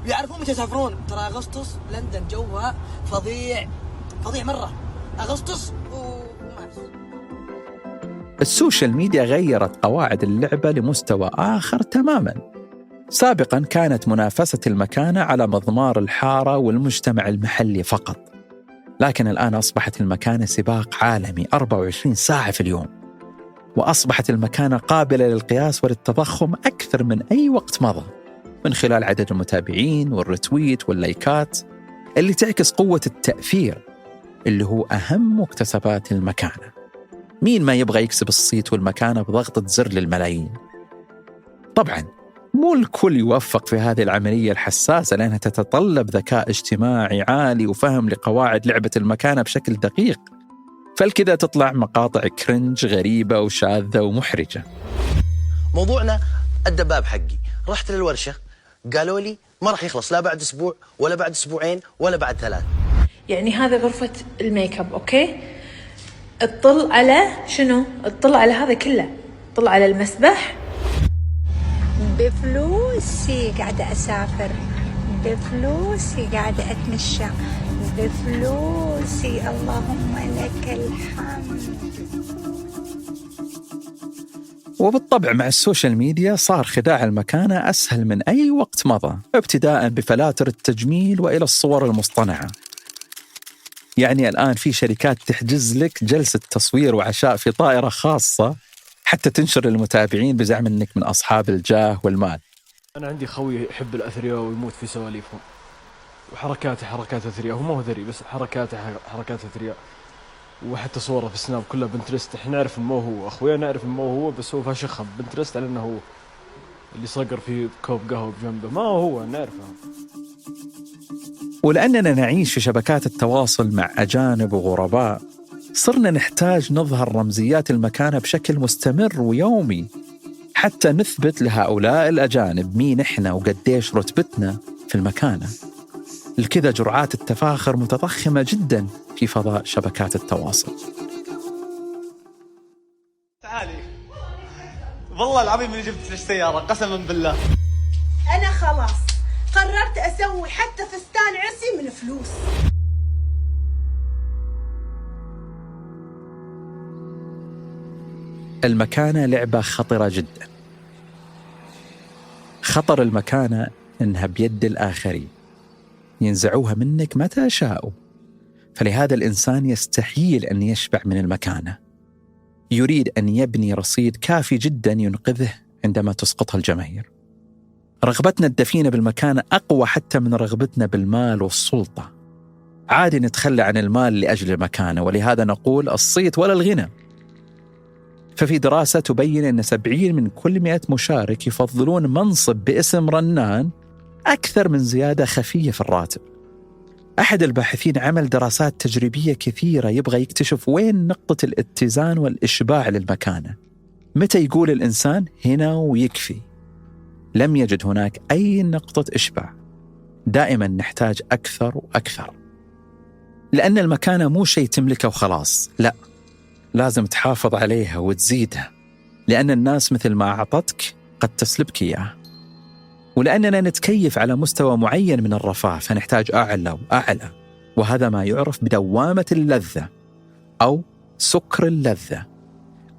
ويعرفون متى يسافرون. ترى أغسطس لندن جوها فظيع فظيع مرة، أغسطس ومارس. السوشيال ميديا غيرت قواعد اللعبة لمستوى آخر تماماً. سابقاً كانت منافسة المكانة على مضمار الحارة والمجتمع المحلي فقط، لكن الآن أصبحت المكانة سباق عالمي 24 ساعة في اليوم، وأصبحت المكانة قابلة للقياس وللتضخم أكثر من أي وقت مضى، من خلال عدد المتابعين والرتويت واللايكات اللي تعكس قوة التأثير اللي هو أهم مكتسبات المكانة. مين ما يبغى يكسب الصيت والمكانة بضغطة زر للملايين؟ طبعاً مو الكل يوفق في هذه العملية الحساسة، لأنها تتطلب ذكاء اجتماعي عالي وفهم لقواعد لعبة المكانة بشكل دقيق، فالكذا تطلع مقاطع كرنج غريبة وشاذة ومحرجة. موضوعنا الدباب حقي، رحت للورشة قالوا لي ما راح يخلص لا بعد أسبوع ولا بعد أسبوعين ولا بعد 3. يعني هذا غرفة الميك اب، أوكي؟ تطل على شنو؟ تطل على هذا كله، تطل على المسبح. بفلوسي قاعدة أسافر، بفلوسي قاعدة أتمشى، بفلوسي اللهم لك الحمد. وبالطبع مع السوشيال ميديا صار خداع المكانة أسهل من أي وقت مضى، ابتداء بفلاتر التجميل وإلى الصور المصطنعة. يعني الآن في شركات تحجز لك جلسة تصوير وعشاء في طائرة خاصة حتى تنشر للمتابعين بزعم أنك من أصحاب الجاه والمال. أنا عندي خوي يحب الأثرياء ويموت في سواليفهم، وحركاته حركات أثرياء، هو ما هو ثري بس حركاته حركات أثرياء، وحتى صوره في السناب كلها بنترست. احنا نعرف انه هو اخويا، نعرف انه هو، بس هو فاشخهم بنترست على انه هو اللي صقر في كوب قهوه بجنبه، ما هو نعرفه. ولأننا نعيش في شبكات التواصل مع أجانب وغرباء، صرنا نحتاج نظهر رمزيات المكانة بشكل مستمر ويومي حتى نثبت لهؤلاء الأجانب مين إحنا وقديش رتبتنا في المكانة. لكذا جرعات التفاخر متضخمة جدا في فضاء شبكات التواصل. تعالي والله العظيم اللي جبت السيارة قسما بالله. أنا خلاص قررت أسوي حتى فستان عرسي من فلوس. المكانة لعبة خطرة جدا. خطر المكانة إنها بيد الآخرين، ينزعوها منك متى شاءوا. فلهذا الإنسان يستحيل أن يشبع من المكانة، يريد أن يبني رصيد كافي جدا ينقذه عندما تسقطها الجماهير. رغبتنا الدفينة بالمكانة أقوى حتى من رغبتنا بالمال والسلطة. عادي نتخلى عن المال لأجل المكانة، ولهذا نقول الصيت ولا الغنى. ففي دراسة تبين أن 70 من كل 100 مشارك يفضلون منصب باسم رنان أكثر من زيادة خفية في الراتب. أحد الباحثين عمل دراسات تجريبية كثيرة يبغى يكتشف وين نقطة الاتزان والإشباع للمكانة. متى يقول الإنسان هنا ويكفي؟ لم يجد هناك أي نقطة إشباع. دائما نحتاج أكثر وأكثر، لأن المكانة مو شيء تملكه وخلاص، لا، لازم تحافظ عليها وتزيدها، لأن الناس مثل ما أعطتك قد تسلبك إياه. ولأننا نتكيف على مستوى معين من الرفاه فنحتاج أعلى وأعلى، وهذا ما يعرف بدوامة اللذة أو سكر اللذة.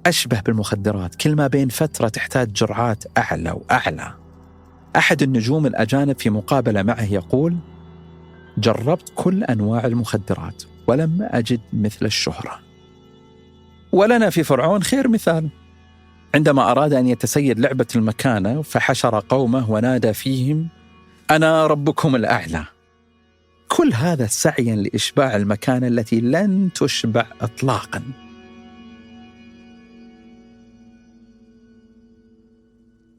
أشبه بالمخدرات، كل ما بين فترة تحتاج جرعات أعلى وأعلى. أحد النجوم الأجانب في مقابلة معه يقول: جربت كل أنواع المخدرات ولم أجد مثل الشهرة. ولنا في فرعون خير مثال، عندما أراد أن يتسيد لعبة المكانة فحشر قومه ونادى فيهم: أنا ربكم الأعلى. كل هذا سعيا لإشباع المكانة التي لن تشبع إطلاقا.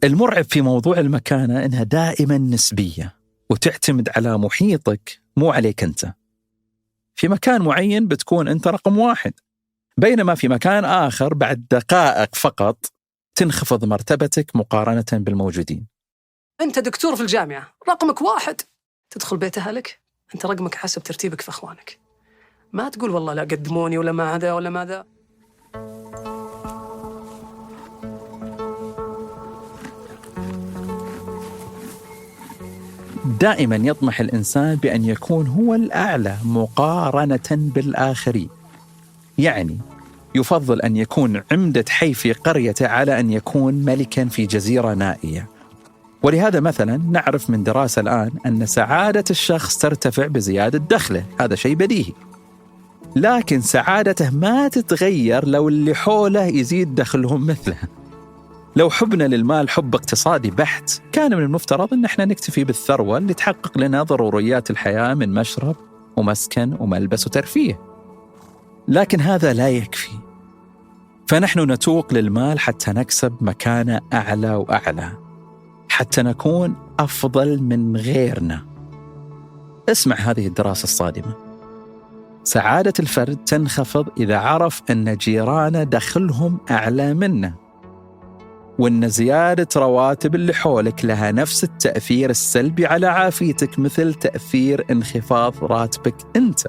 المرعب في موضوع المكانة إنها دائما نسبية وتعتمد على محيطك مو عليك أنت. في مكان معين بتكون أنت رقم 1، بينما في مكان آخر بعد دقائق فقط تنخفض مرتبتك مقارنة بالموجودين. أنت دكتور في الجامعة، رقمك 1، تدخل بيت أهلك أنت رقمك حسب ترتيبك في أخوانك. ما تقول والله لا قدموني ولا ما هذا ولا ما ذا. دائما يطمح الإنسان بأن يكون هو الأعلى مقارنة بالآخرين. يعني يفضل أن يكون عمدة حي في قريته على أن يكون ملكا في جزيرة نائية. ولهذا مثلا نعرف من دراسة الآن أن سعادة الشخص ترتفع بزيادة دخله، هذا شيء بديهي. لكن سعادته ما تتغير لو اللي حوله يزيد دخلهم مثله. لو حبنا للمال حب اقتصادي بحت، كان من المفترض أن احنا نكتفي بالثروة اللي تحقق لنا ضروريات الحياة من مشرب ومسكن وملبس وترفيه. لكن هذا لا يكفي، فنحن نتوق للمال حتى نكسب مكانة أعلى وأعلى، حتى نكون أفضل من غيرنا. اسمع هذه الدراسة الصادمة: سعادة الفرد تنخفض إذا عرف أن جيرانه دخلهم أعلى منه، وأن زيادة رواتب اللي حولك لها نفس التأثير السلبي على عافيتك مثل تأثير انخفاض راتبك أنت.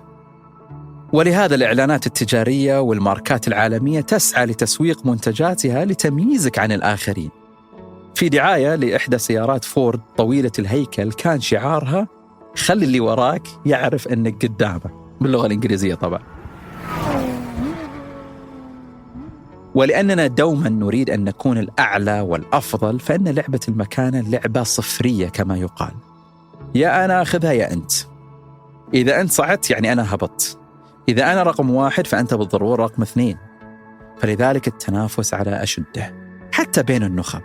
ولهذا الإعلانات التجارية والماركات العالمية تسعى لتسويق منتجاتها لتمييزك عن الآخرين. في دعاية لإحدى سيارات فورد طويلة الهيكل كان شعارها خلي اللي وراك يعرف أنك قدامه، باللغة الإنجليزية طبعا. ولأننا دوما نريد أن نكون الأعلى والأفضل، فإن لعبة المكانة لعبة صفرية كما يقال. يا أنا أخذها يا أنت. إذا أنت صعدت يعني أنا هبطت، إذا أنا رقم 1 فأنت بالضرورة رقم 2. فلذلك التنافس على أشده حتى بين النخب.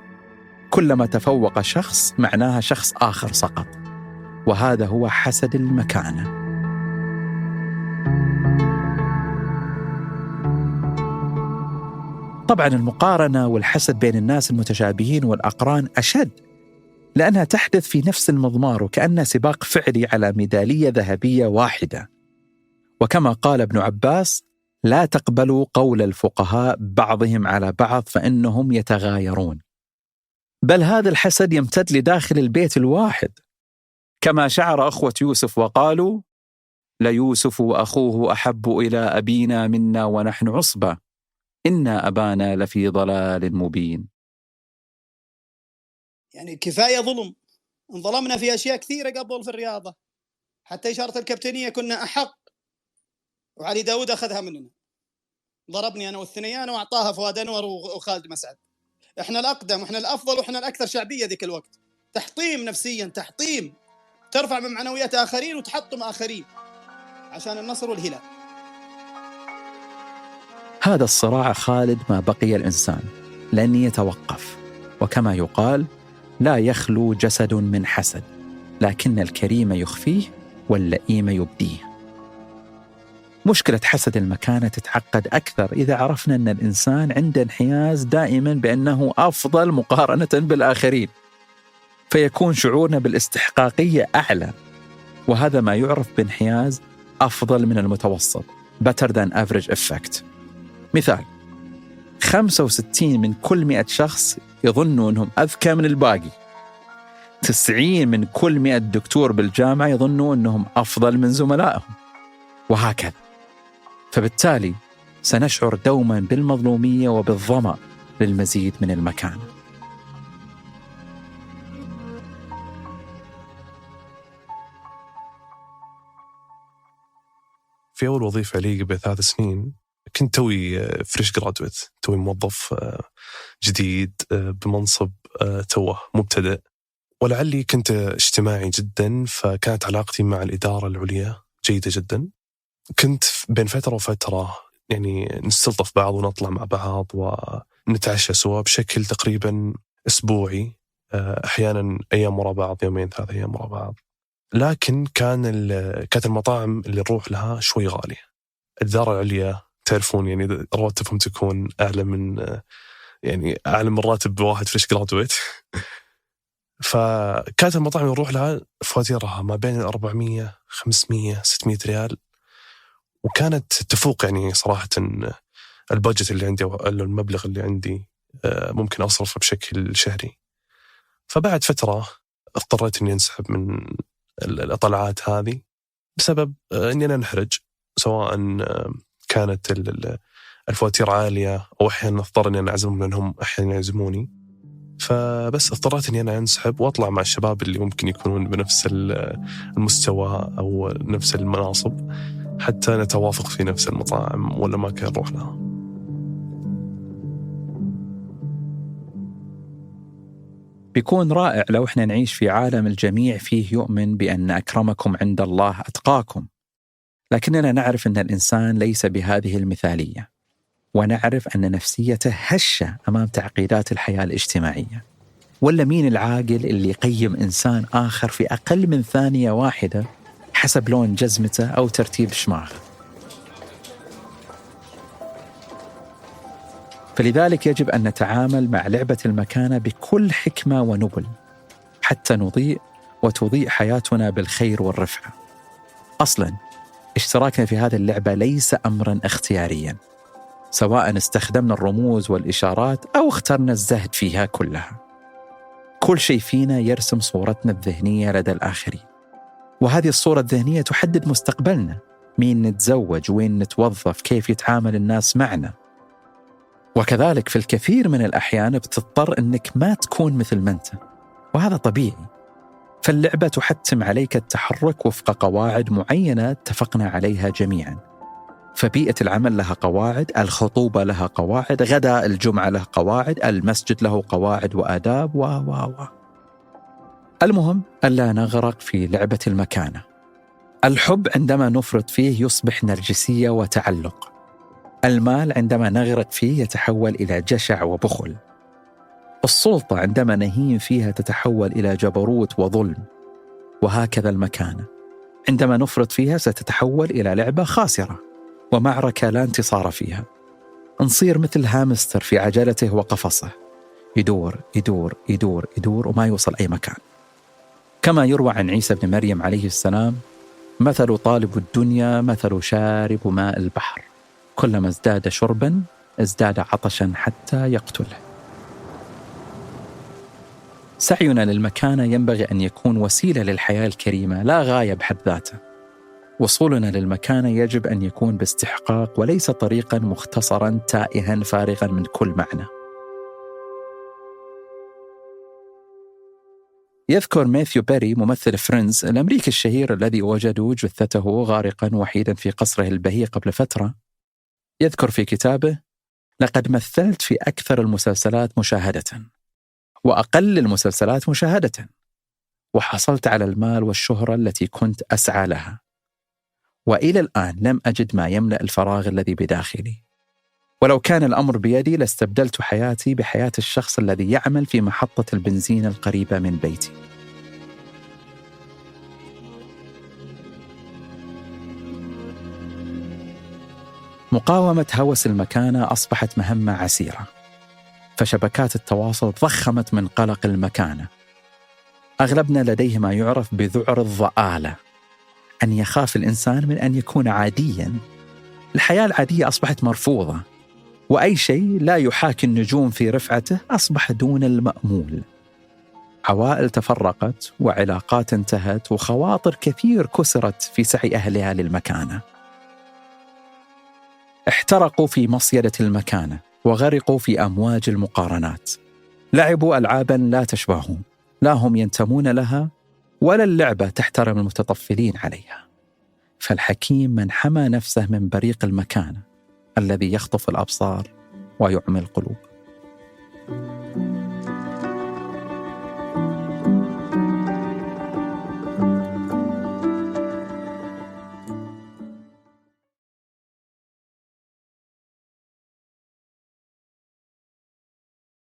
كلما تفوق شخص معناها شخص آخر سقط، وهذا هو حسد المكانة. طبعا المقارنة والحسد بين الناس المتشابهين والأقران أشد، لأنها تحدث في نفس المضمار وكأنها سباق فعلي على ميدالية ذهبية واحدة. وكما قال ابن عباس: لا تقبلوا قول الفقهاء بعضهم على بعض فإنهم يتغايرون. بل هذا الحسد يمتد لداخل البيت الواحد، كما شعر أخوة يوسف وقالوا: ليوسف وأخوه أحب إلى أبينا منا ونحن عصبة إنا أبانا لفي ضلال مبين. يعني كفاية ظلم، انظلمنا في أشياء كثيرة قبل في الرياضة، حتى إشارة الكابتنية كنا أحق، وعلي داود أخذها مننا، ضربني أنا والثنيان وأعطاها فؤاد أنور وخالد مسعد. إحنا الأقدم وإحنا الأفضل وإحنا الأكثر شعبية ذيك الوقت. تحطيم نفسيا، تحطيم، ترفع من معنويات آخرين وتحطم آخرين عشان النصر والهلال. هذا الصراع خالد ما بقي الإنسان، لن يتوقف. وكما يقال: لا يخلو جسد من حسد، لكن الكريم يخفيه واللئيم يبديه. مشكلة حسد المكانة تتعقد أكثر إذا عرفنا أن الإنسان عنده انحياز دائما بأنه أفضل مقارنة بالآخرين، فيكون شعورنا بالاستحقاقية أعلى، وهذا ما يعرف بانحياز أفضل من المتوسط، better than average effect. مثال: 65 من كل 100 شخص يظنوا أنهم أذكى من الباقي، 90 من كل 100 دكتور بالجامعة يظنوا أنهم أفضل من زملائهم، وهكذا. فبالتالي سنشعر دوما بالمظلومية وبالظمأ للمزيد من المكانة. في أول وظيفة لي قبل 3 سنين كنت توي فريش جرادويت، توي موظف جديد بمنصب توه مبتدئ، ولعلي كنت اجتماعي جدا، فكانت علاقتي مع الإدارة العليا جيدة جدا. كنت بين فترة وفترة يعني نستلطف بعض ونطلع مع بعض ونتعشى سوا بشكل تقريبا أسبوعي، أحيانا أيام ورا بعض، 2-3 أيام ورا بعض. لكن كانت المطاعم اللي نروح لها شوي غالية. الإدارة العليا تعرفون يعني رواتبهم تكون أعلى من راتب واحد فريش جرادويت. فكانت المطاعم اللي نروح لها فواتيرها ما بين 400 500 600 ريال، وكانت تفوق يعني صراحة البادجت اللي عندي أو المبلغ اللي عندي ممكن أصرفه بشكل شهري. فبعد فترة اضطريت إني أنسحب من الطلعات هذه بسبب إني أنا نحرج، سواء كانت الفواتير عالية أو أحيانا اضطر إني أنا أعزمهم لأنهم أحيانا يعزموني. فبس اضطريت إني أنا أنسحب وأطلع مع الشباب اللي ممكن يكونون بنفس المستوى أو نفس المناصب، حتى نتوافق في نفس المطاعم ولا ما كان نروح لها. بيكون رائع لو احنا نعيش في عالم الجميع فيه يؤمن بأن أكرمكم عند الله أتقاكم، لكننا نعرف أن الإنسان ليس بهذه المثالية، ونعرف أن نفسيته هشة أمام تعقيدات الحياة الاجتماعية. ولا مين العاقل اللي يقيم إنسان آخر في أقل من ثانية واحدة حسب لون جزمته أو ترتيب شماغه؟ فلذلك يجب أن نتعامل مع لعبة المكانة بكل حكمة ونبل، حتى نضيء وتضيء حياتنا بالخير والرفعة. أصلاً اشتراكنا في هذه اللعبة ليس أمراً اختيارياً، سواء استخدمنا الرموز والإشارات أو اخترنا الزهد فيها كلها. كل شيء فينا يرسم صورتنا الذهنية لدى الآخرين، وهذه الصورة الذهنية تحدد مستقبلنا مين نتزوج، وين نتوظف، كيف يتعامل الناس معنا. وكذلك في الكثير من الأحيان بتضطر أنك ما تكون مثل ما أنت، وهذا طبيعي. فاللعبة تحتم عليك التحرك وفق قواعد معينة اتفقنا عليها جميعا. فبيئة العمل لها قواعد، الخطوبة لها قواعد، غداء الجمعة له قواعد، المسجد له قواعد وآداب و المهم ألا نغرق في لعبة المكانة. الحب عندما نفرط فيه يصبح نرجسية وتعلق. المال عندما نغرق فيه يتحول إلى جشع وبخل. السلطة عندما نهين فيها تتحول إلى جبروت وظلم. وهكذا المكانة عندما نفرط فيها ستتحول إلى لعبة خاسرة ومعركة لا انتصار فيها. نصير مثل هامستر في عجلته وقفصه، يدور يدور يدور يدور وما يوصل أي مكان. كما يروى عن عيسى بن مريم عليه السلام: مثل طالب الدنيا مثل شارب ماء البحر، كلما ازداد شربا ازداد عطشا حتى يقتله. سعينا للمكانة ينبغي أن يكون وسيلة للحياة الكريمة لا غاية بحد ذاته. وصولنا للمكانة يجب أن يكون باستحقاق وليس طريقا مختصرا تائها فارغا من كل معنى. يذكر ماثيو بيري ممثل فريندز الأمريكي الشهير الذي وجدوا جثته غارقا وحيدا في قصره البهي قبل فترة، يذكر في كتابه: لقد مثلت في أكثر المسلسلات مشاهدة وأقل المسلسلات مشاهدة، وحصلت على المال والشهرة التي كنت أسعى لها، وإلى الآن لم أجد ما يملأ الفراغ الذي بداخلي. ولو كان الأمر بيدي لاستبدلت حياتي بحياة الشخص الذي يعمل في محطة البنزين القريبة من بيتي. مقاومة هوس المكانة أصبحت مهمة عسيرة، فشبكات التواصل ضخمت من قلق المكانة. أغلبنا لديه ما يعرف بذعر الضآلة، أن يخاف الإنسان من أن يكون عاديا. الحياة العادية أصبحت مرفوضة، وأي شيء لا يحاكي النجوم في رفعته أصبح دون المأمول. عوائل تفرقت وعلاقات انتهت وخواطر كثير كسرت في سعي أهلها للمكانة. احترقوا في مصيدة المكانة وغرقوا في أمواج المقارنات. لعبوا ألعابا لا تشبههم، لا هم ينتمون لها ولا اللعبة تحترم المتطفلين عليها. فالحكيم من حمى نفسه من بريق المكانة الذي يخطف الأبصار ويعمي القلوب.